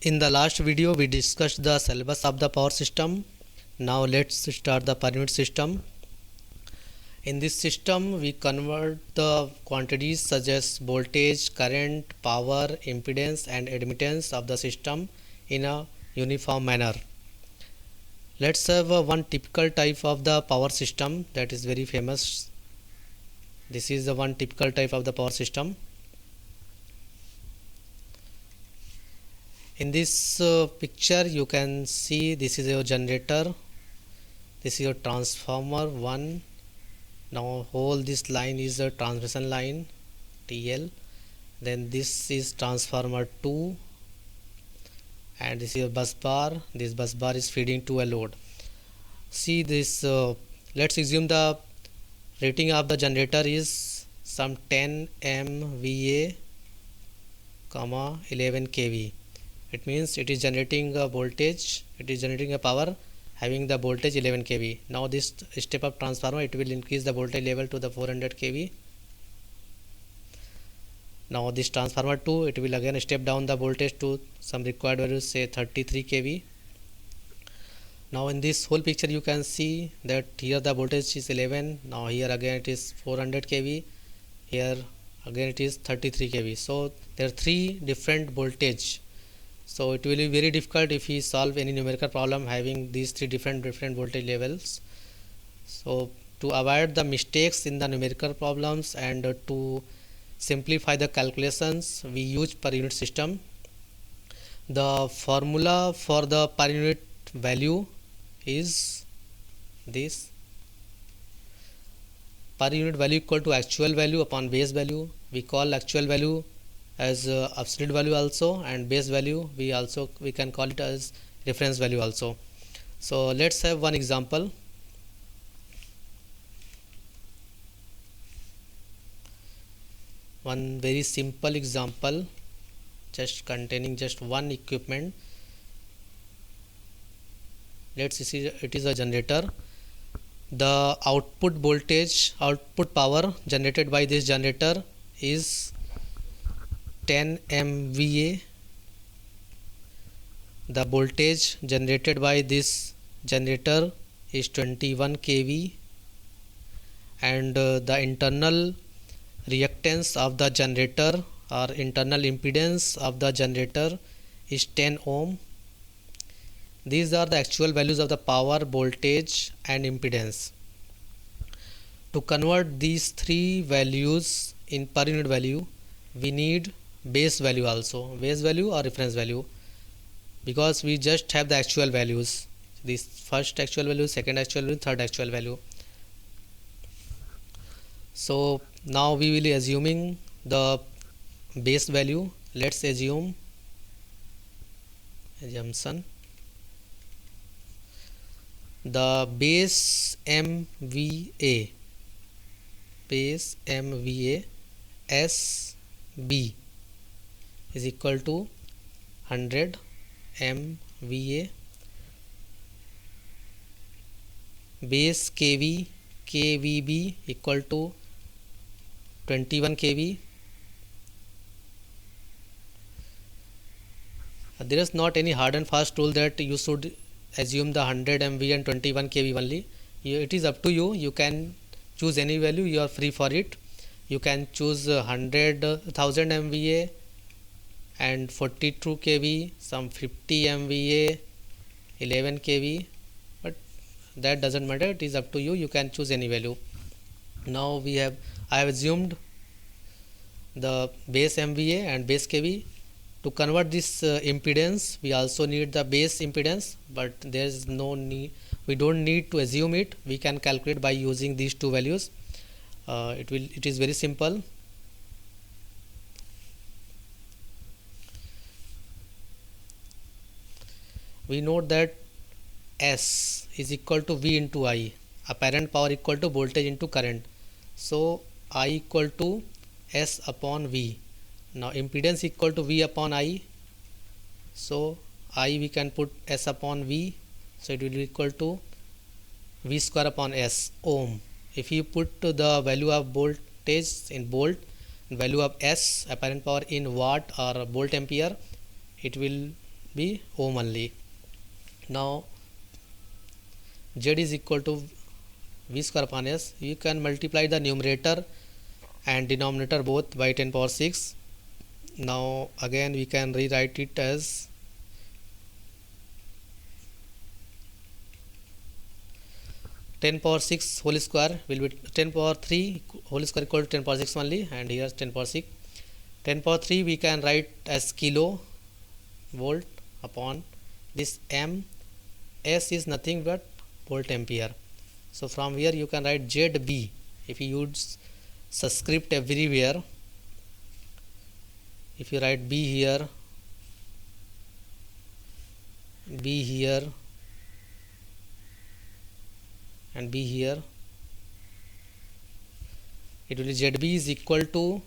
In the last video we discussed the syllabus of the power system. Now let's start the per unit system. In this system we convert the quantities such as voltage, current, power, impedance and admittance of the system in a uniform manner. Let's have one typical type of the power system that is very famous. This is the one typical type of the power system. In this picture you can see this is your generator, this is your transformer 1. Now whole this line is a transmission line TL, then this is transformer 2 and this is your bus bar. This bus bar is feeding to a load. See this, let's assume the rating of the generator is some 10 MVA, 11 kV. It means it is generating a voltage, it is generating a power having the voltage 11 kV. Now this step up transformer, it will increase the voltage level to the 400 kV. Now this transformer 2, it will again step down the voltage to some required value, say 33 kV. Now in this whole picture you can see that here the voltage is 11, now here again it is 400 kV, here again it is 33 kV. So there are three different voltage. So it will be very difficult if we solve any numerical problem having these three different voltage levels. So to avoid the mistakes in the numerical problems and to simplify the calculations, we use per unit system. The formula for the per unit value is this: per unit value equal to actual value upon base value. We call actual value as absolute value also, and base value we can call it as reference value also. So let's have one example. One very simple example, just containing just one equipment. Let's see, it is a generator. The output voltage, output power generated by this generator is 10 MVA. The voltage generated by this generator is 21 kV, and the internal reactance of the generator or internal impedance of the generator is 10 ohm. These are the actual values of the power, voltage and impedance. To convert these three values in per unit value, we need base value also, base value or reference value, because we just have the actual values, this first actual value, second actual value, third actual value. So now we will be assuming the base value. Let's assume assumption the base MVA SB is equal to 100 MVA, base KVB equal to 21 kV. There is not any hard and fast rule that you should assume the 100 MVA and 21 kV only. It is up to you. You can choose any value, you are free for it. You can choose 100,000 MVA and 42 kV, some 50 MVA, 11 kV, but that doesn't matter, it is up to you. You can choose any value. Now I have assumed the base MVA and base kV. To convert this impedance, we also need the base impedance, but there is no need, we don't need to assume it. We can calculate by using these two values. It is very simple. We note that S is equal to V into I, apparent power equal to voltage into current. So I equal to S upon V. Now impedance equal to V upon I, so I we can put S upon V, so it will be equal to V square upon S, ohm. If you put the value of voltage in volt, value of S apparent power in watt or volt ampere, it will be ohm only. Now Z is equal to V square upon S. You can multiply the numerator and denominator both by 10 power 6. Now again we can rewrite it as 10 power 6 whole square will be 10 power 3 whole square equal to 10 power 6 only, and here 10 power 6. 10 power 3 we can write as kilo volt upon this m. S is nothing but volt ampere. So from here you can write ZB. If you use subscript everywhere, if you write B here, B here and B here, it will be ZB is equal to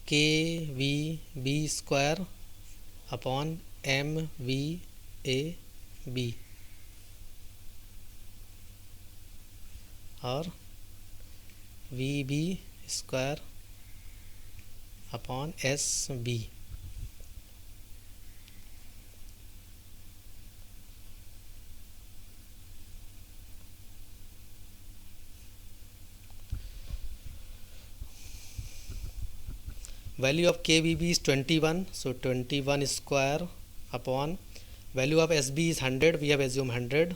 KVB square upon MVAB, or VB square upon SB. Value of KVB is 21, so 21 square upon value of SB is 100, we have assumed 100.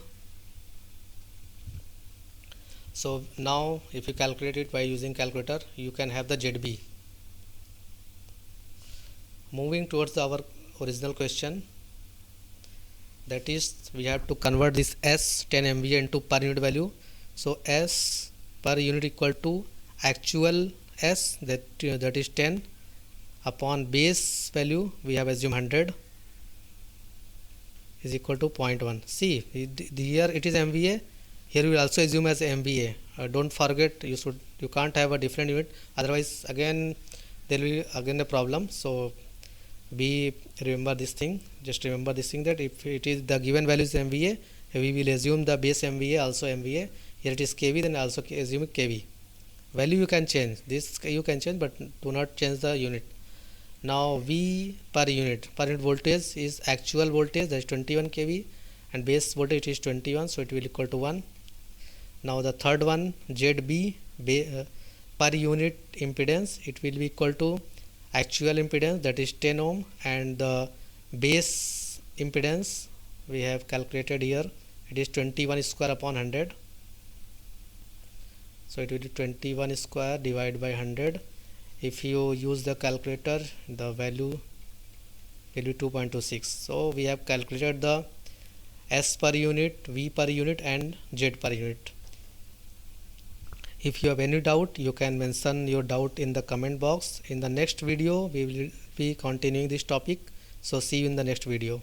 So now if you calculate it by using calculator, you can have the ZB. Moving towards our original question, that is we have to convert this S 10 MVA into per unit value. So S per unit equal to actual S, that is 10, upon base value we have assumed 100 is equal to 0.1. See, here it is MVA, here we will also assume as MVA. Don't forget, you can't have a different unit, otherwise again there will be again a problem. So remember this thing, just remember this thing, that if it is the given value is MVA, we will assume the base MVA also MVA. Here it is KV, then also assume KV. Value you can change, this you can change, but do not change the unit. Now V per unit voltage is actual voltage, that is 21 kV, and base voltage is 21, so it will equal to 1. Now the third one, ZB per unit impedance, it will be equal to actual impedance, that is 10 ohm, and the base impedance we have calculated here, it is 21 square upon 100. So it will be 21 square divided by 100. If you use the calculator, the value will be 2.26. So we have calculated the S per unit, V per unit, and Z per unit. If you have any doubt, you can mention your doubt in the comment box. In the next video we will be continuing this topic. So see you in the next video.